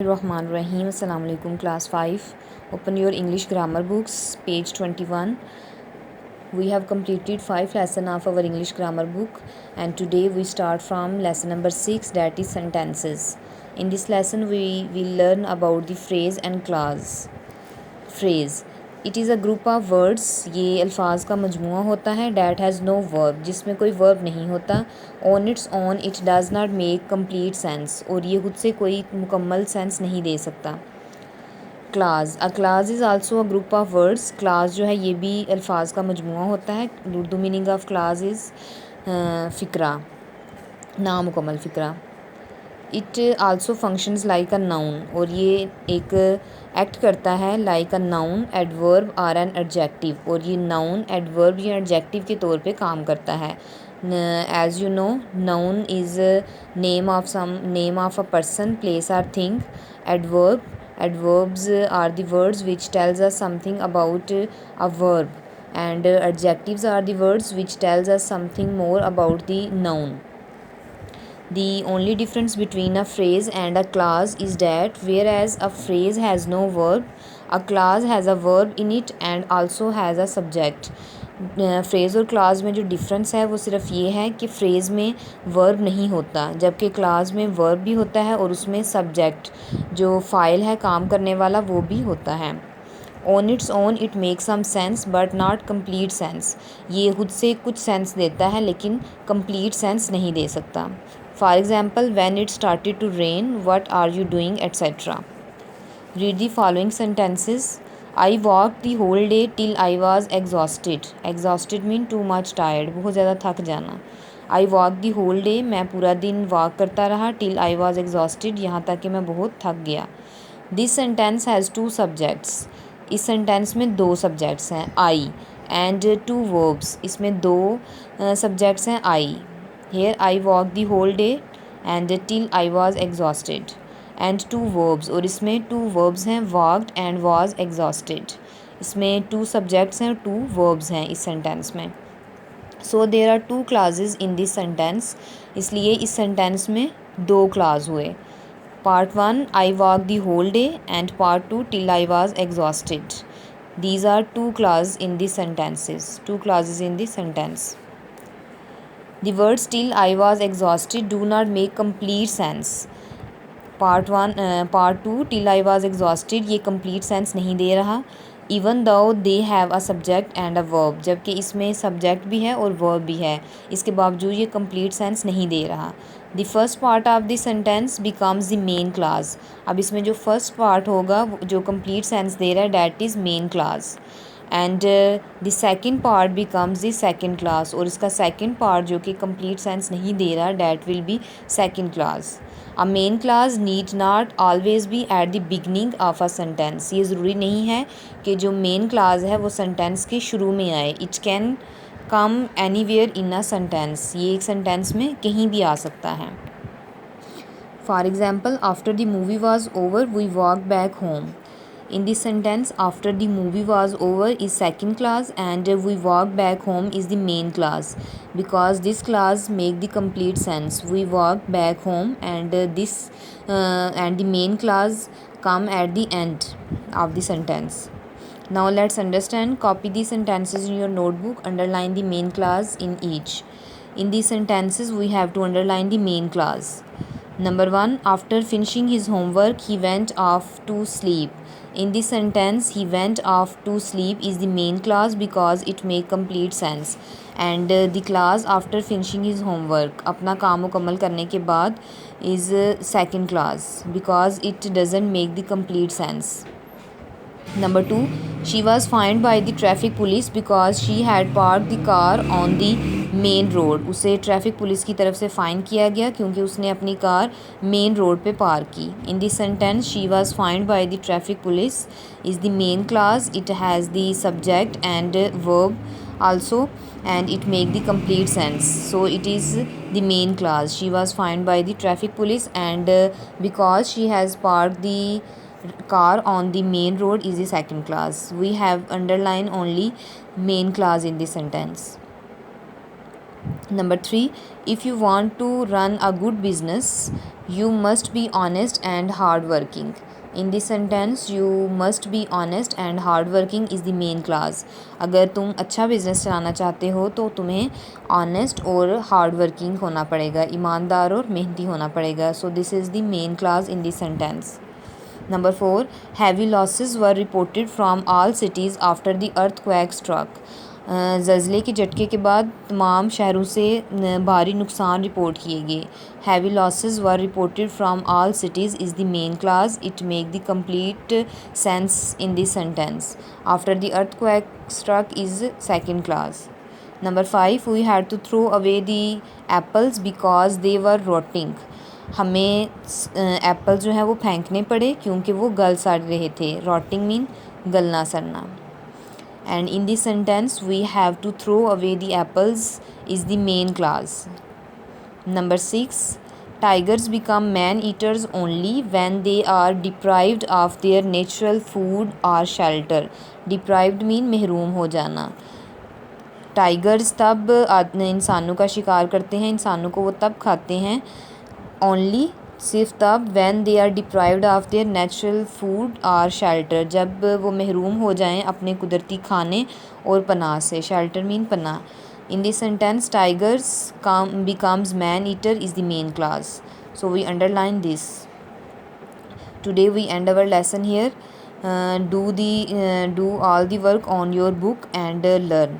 Rahim. Assalamu alaikum class 5. Open your English grammar books, page 21. We have completed 5 lessons of our English grammar book, and today we start from lesson number 6, that is sentences. In this lesson we will learn about the phrase and clause. Phrase, it is a group of words, ये अल्फाज का मजमूआ होता है. That has no verb, जिसमें कोई verb नहीं होता. On its own it does not make complete sense, और ये खुद से कोई मुकम्मल सेंस नहीं दे सकता. Class, a class is also a group of words. Class जो है ये भी अल्फाज का मजमूआ होता है. Urdu meaning of class is फ़िक्रा, नामुकम्मल फ़िक्रा. It also functions like a noun, और ये एक एक्ट करता है लाइक अ नाउन, एडवर्ब और एन एडजेक्टिव, और ये नाउन, एडवर्ब या एडजेक्टिव के तौर पे काम करता है. As you know, noun is name of a person, place और thing. Adverbs are the words which tells us something about a verb, and adjectives are the words which tells us something more about the noun. The only difference between a phrase and a clause is that whereas a phrase has no verb, a clause has a verb in it and also has a subject. Phrase और class में जो difference है वो सिर्फ ये है कि phrase में वर्ब नहीं होता, जबकि क्लास में वर्ब भी होता है और उसमें सब्जेक्ट जो फ़ाइल है काम करने वाला वो भी होता है. On its own it make some sense but not complete sense, ये खुद से कुछ सेंस देता है लेकिन कम्प्लीट सेंस नहीं दे सकता. For example, when it started to rain, what are you doing, etcetera. Read the following sentences. I walk the whole day till I was exhausted. Exhausted mean too much tired, बहुत ज़्यादा थक जाना. I walk the whole day, मैं पूरा दिन walk करता रहा. Till I was exhausted, यहाँ तक कि मैं बहुत थक गया. This sentence has 2 subjects. इस सेंटेंस में 2 सब्जेक्ट्स हैं, आई एंड 2 वर्ब्स. इसमें 2 सब्जेक्ट्स हैं, I. Here I walk the whole day and till I was exhausted, and 2 verbs, और इसमें 2 वर्ब्स हैं, वॉक्ड एंड वॉज एग्जॉस्टेड. इसमें 2 सब्जेक्ट्स हैं और 2 वर्ब्स हैं इस सेंटेंस में. So there are 2 classes in this sentence, इसलिए इस सेंटेंस में 2 क्लास हुए. Part 1, I walked the whole day, and Part 2, till I was exhausted. These are 2 clauses in the sentences. 2 clauses in the sentence. The words till I was exhausted do not make complete sense. Part 2, till I was exhausted, ये complete sense नहीं दे रहा. Even though they have a subject and a verb, जबकि इसमें subject भी है और verb भी है, इसके बावजूद ये complete sense नहीं दे रहा. The first part of the sentence becomes the main clause. अब इसमें जो first part होगा जो complete sense दे रहा है, that is main clause. And the second part becomes the second clause, और इसका second part जो कि complete sense नहीं दे रहा, that will be second clause. A main clause need not always be at the beginning of a sentence. ये ज़रूरी नहीं है कि जो main clause है वो sentence के शुरू में आए. It can come anywhere in a sentence. ये एक sentence में कहीं भी आ सकता है. For example, after the movie was over, we walked back home. In this sentence, after the movie was over is second clause, and we walk back home is the main clause, because this clause make the complete sense. We walk back home, and and the main clause come at the end of the sentence. Now let's understand. Copy these sentences in your notebook. Underline the main clause in each. In these sentences, we have to underline the main clause. Number 1, after finishing his homework, he went off to sleep. In this sentence, he went off to sleep is the main clause because it make complete sense. And the clause after finishing his homework, अपना काम मुकम्मल करने के बाद, is second clause because it doesn't make the complete sense. Number 2, she was fined by the traffic police because she had parked the car on the main road. उसे traffic police की तरफ से फ़ाइन किया गया क्योंकि उसने अपनी car main road पे पार्क की. इन this sentence, she was find by the traffic police is the main class. It has the subject and verb also, and it make the complete sense, so it is the main clause. She was fined by the traffic police, and because she has parked the car on the main road is the second clause. We have underlined only main clause in this sentence. Number 3, if you want to run a good business, you must be honest and hardworking. In this sentence, you must be honest and hardworking is the main clause. अगर तुम अच्छा business चलाना चाहते हो तो तुम्हें honest और hard working होना पड़ेगा, ईमानदार और मेहनती होना पड़ेगा. So this is the main class in this sentence. Number 4, heavy losses were reported from all cities after the earthquake struck. ज़लज़ले के झटके के बाद तमाम शहरों से भारी नुकसान रिपोर्ट किए गए. Heavy losses were reported from all cities is the main class. It make the complete sense in this sentence. After the earthquake struck is second class. Number 5, we had to throw away the apples because they were rotting. हमें Apple जो है वो फेंकने पड़े क्योंकि वो गल सड़ रहे थे. रॉटिंग मीन गलना सड़ना. And in this sentence we have to throw away the apples is the main clause. Number 6, tigers become man eaters only when they are deprived of their natural food or shelter. Deprived mean महरूम हो जाना. Tigers तब इंसानों का शिकार करते हैं, इंसानों को वो तब खाते हैं ओनली सिर्फ तब when they are deprived of their natural food और शेल्टर, जब वो महरूम हो जाएं अपने कुदरती खाने और पनाह से. शेल्टर मीन पनाह. In this sentence tigers becomes man eater is the main class. So we underline this. Today we end our lesson here. Do all the work on your book and learn.